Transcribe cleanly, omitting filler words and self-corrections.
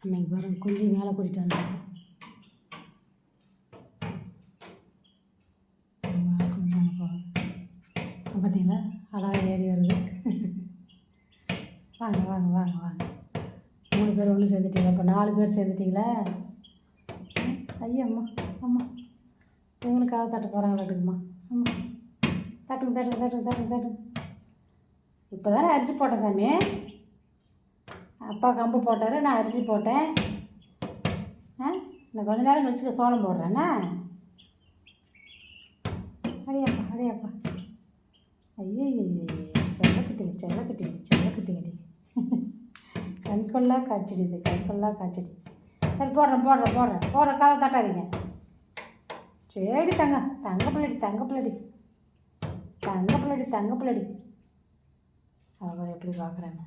அன்னைக்கு பாருங்க கொஞ்சம் மேலே கூட்டிகிட்டு வந்தேன். கொஞ்சம் பார்த்தீங்களா அழகாக ஏறி வருது. வாங்க வாங்க வாங்க வாங்க. 3 பேர் ஒன்று சேர்ந்துட்டீங்களா? இப்போ 4 பேர் சேர்ந்துட்டீங்களா? ஐயா அம்மா அம்மா இவங்களுக்காக தட்ட போகிறாங்களாட்டுக்குமா? அம்மா தட்டுங்க தட்டுங்க தட்டுங்க தட்டுங்க தட்டுங்க. இப்போ தானே அரிசி போட்டேன் சாமி. அப்பா கம்பு போட்டார், நான் அரிசி போட்டேன். நான் கொஞ்ச நேரம் கழிச்சு சோளம் போடுறேன்னா. அடியாப்பா அடியாப்பா. ஐயோ செல்லக்குட்டிங்க செல்லக்குட்டிங்க செல்லக்குட்டிங்கடி. கண்கொள்ளா காய்ச்சிடி இது, கண்கொள்ளா காய்ச்சிடி. சரி போடுறேன் போடுறேன் போடுறேன் போடுறேன். கதை தட்டாதீங்க. சரி தங்க பிள்ளடி தங்க பிள்ளடி தங்க பிள்ளடி தங்க பிள்ளடி. அவர் எப்படி பார்க்குறேன்னு